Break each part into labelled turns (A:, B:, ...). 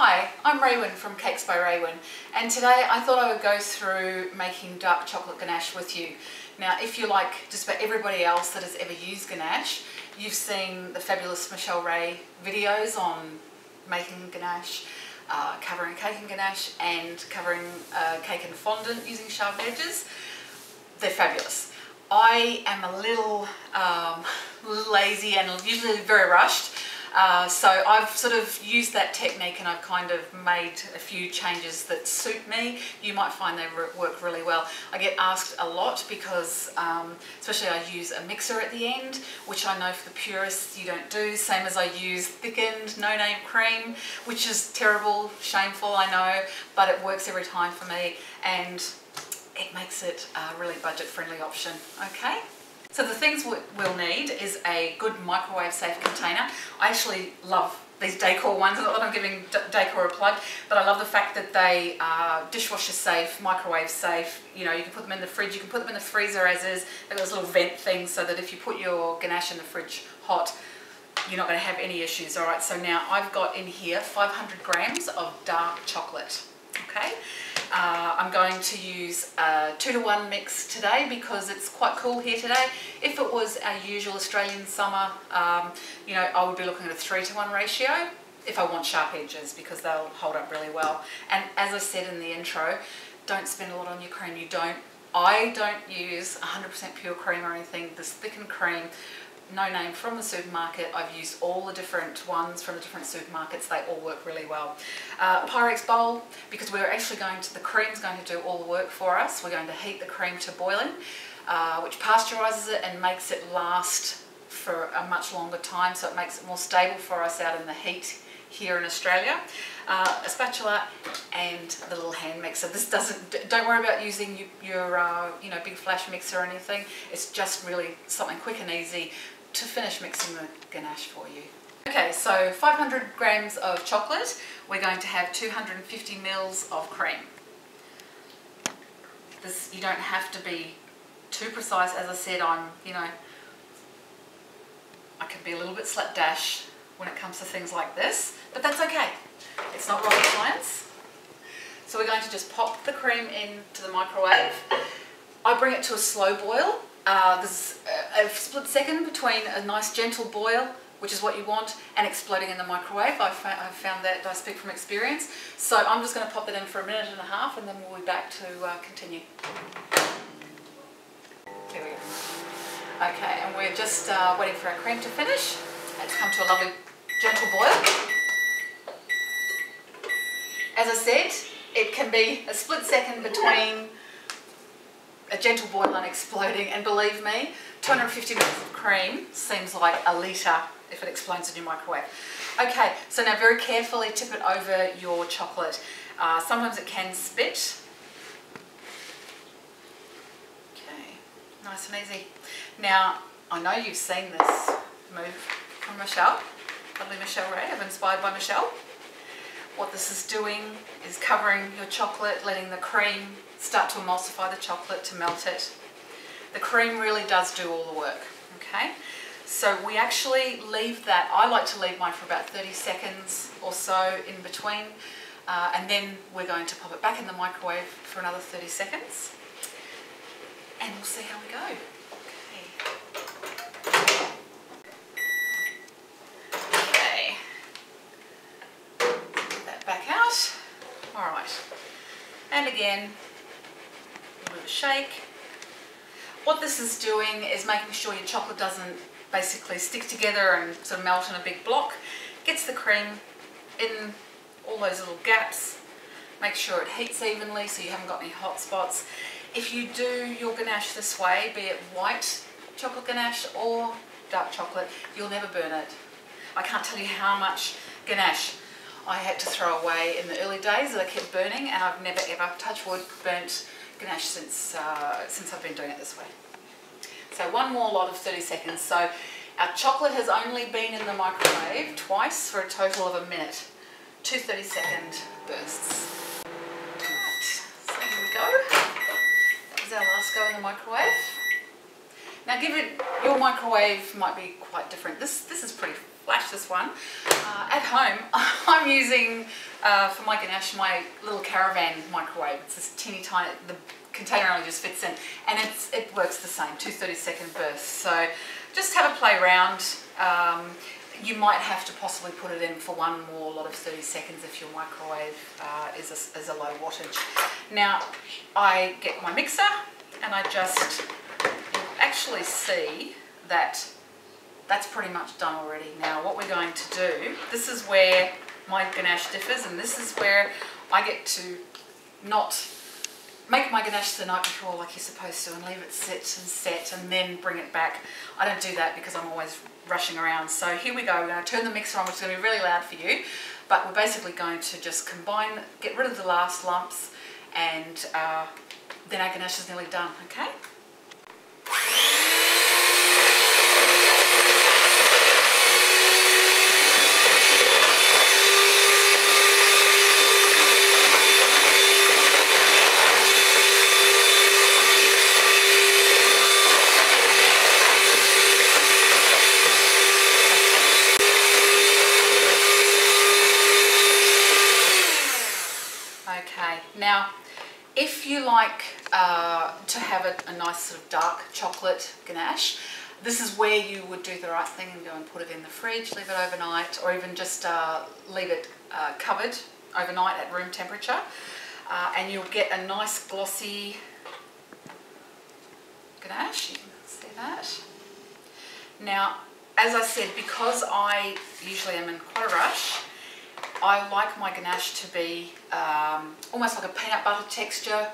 A: Hi, I'm Raywin from Cakes by Raywin, and today I thought I would go through making dark chocolate ganache with you. Now, if you're like just about everybody else that has ever used ganache, you've seen the fabulous Michelle Ray videos on making ganache, covering a cake in ganache and covering a cake in fondant using sharp edges. They're fabulous. I am a little lazy and usually very rushed. So I've sort of used that technique and I've kind of made a few changes that suit me. You might find they work really well. I get asked a lot because especially I use a mixer at the end, which I know for the purists you don't do, same as I use thickened no-name cream, which is terrible, shameful, I know, but it works every time for me and it makes it a really budget-friendly option, okay? So the things we'll need is a good microwave safe container. I actually love these decor ones, not that I'm giving decor a plug, but I love the fact that they are dishwasher safe, microwave safe. You know, you can put them in the fridge, you can put them in the freezer as is. They've got this little vent thing so that if you put your ganache in the fridge hot, you're not going to have any issues. All right, so now I've got in here 500 grams of dark chocolate, okay? I'm going to use a 2-to-1 mix today because it's quite cool here today. If it was our usual Australian summer, you know, I would be looking at a 3-to-1 ratio if I want sharp edges because they'll hold up really well. And as I said in the intro, don't spend a lot on your cream. I don't use 100% pure cream or anything. This thickened cream, no name from the supermarket. I've used all the different ones from the different supermarkets. They all work really well. Pyrex bowl, because we're actually the cream's going to do all the work for us. We're going to heat the cream to boiling, which pasteurizes it and makes it last for a much longer time, so it makes it more stable for us out in the heat here in Australia. A spatula and the little hand mixer. This don't worry about using your you know, big flash mixer or anything. It's just really something quick and easy to finish mixing the ganache for you. Okay, so 500 grams of chocolate. We're going to have 250 mils of cream. This, you don't have to be too precise. As I said, you know, I can be a little bit slapdash when it comes to things like this, but that's okay. It's not rocket science. So we're going to just pop the cream into the microwave. I bring it to a slow boil. There's a split second between a nice gentle boil, which is what you want, and exploding in the microwave. I've found that, I speak from experience. So I'm just going to pop it in for 1.5 minutes and then we'll be back to continue. Here we go. Okay, and we're just waiting for our cream to finish. It's come to a lovely gentle boil. As I said, it can be a split second between a gentle boil and exploding, and believe me, 250 ml of cream seems like a litre if it explodes in your microwave. Okay, so now very carefully tip it over your chocolate. Sometimes it can spit. Okay, nice and easy. Now, I know you've seen this move from Michelle, lovely Michelle Ray. I'm inspired by Michelle. What this is doing is covering your chocolate, letting the cream start to emulsify the chocolate to melt it. The cream really does do all the work, okay? So we actually leave that, I like to leave mine for about 30 seconds or so in between, and then we're going to pop it back in the microwave for another 30 seconds, and we'll see how we go. Alright, and again, a little shake. What this is doing is making sure your chocolate doesn't basically stick together and sort of melt in a big block. Gets the cream in all those little gaps, make sure it heats evenly so you haven't got any hot spots. If you do your ganache this way, be it white chocolate ganache or dark chocolate, you'll never burn it. I can't tell you how much ganache I had to throw away in the early days that I kept burning, and I've never ever, touch wood, burnt ganache since I've been doing it this way. So one more lot of 30 seconds. So our chocolate has only been in the microwave twice for a total of 1 minute. 2 30-second bursts. Right, so here we go. That was our last go in the microwave. Now your microwave might be quite different. This is pretty flash this one. At home, I'm using, for my ganache, my little caravan microwave. It's this teeny tiny, the container only just fits in, and it works the same, 2 30-second bursts. So just have a play around. You might have to possibly put it in for one more lot of 30 seconds if your microwave is a low wattage. Now I get my mixer and I just, you'll actually see that that's pretty much done already. Now what we're going to do, this is where my ganache differs, and this is where I get to not make my ganache the night before like you're supposed to and leave it sit and set and then bring it back. I don't do that because I'm always rushing around. So here we go, we're going to turn the mixer on, which is going to be really loud for you, but we're basically going to just combine, get rid of the last lumps, and then our ganache is nearly done, okay? Okay, now if you like to have a nice sort of dark chocolate ganache, this is where you would do the right thing and go and put it in the fridge, leave it overnight, or even just leave it covered overnight at room temperature, and you'll get a nice glossy ganache. You can see that. Now, as I said, because I usually am in quite a rush, I like my ganache to be almost like a peanut butter texture,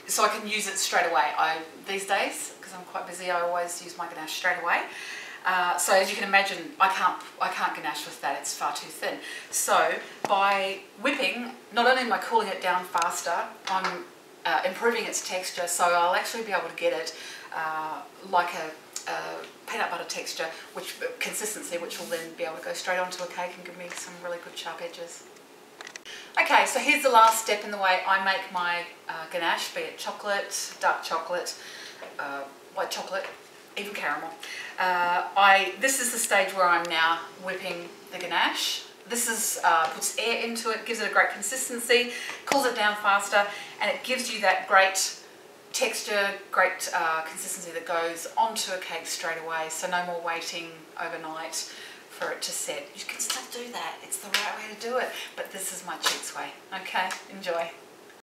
A: so I can use it straight away. These days, because I'm quite busy, I always use my ganache straight away. So as you can imagine, I can't ganache with that, it's far too thin. So by whipping, not only am I cooling it down faster, I'm improving its texture, so I'll actually be able to get it like a peanut butter texture, consistency, which will then be able to go straight onto a cake and give me some really good sharp edges. Okay, so here's the last step in the way I make my ganache, be it chocolate, dark chocolate, white chocolate, even caramel. This is the stage where I'm now whipping the ganache. This is puts air into it, gives it a great consistency, cools it down faster, and it gives you that great texture, great consistency that goes onto a cake straight away, so no more waiting overnight for it to set. You can still do that, it's the right way to do it, but this is my cheats way. Okay, enjoy.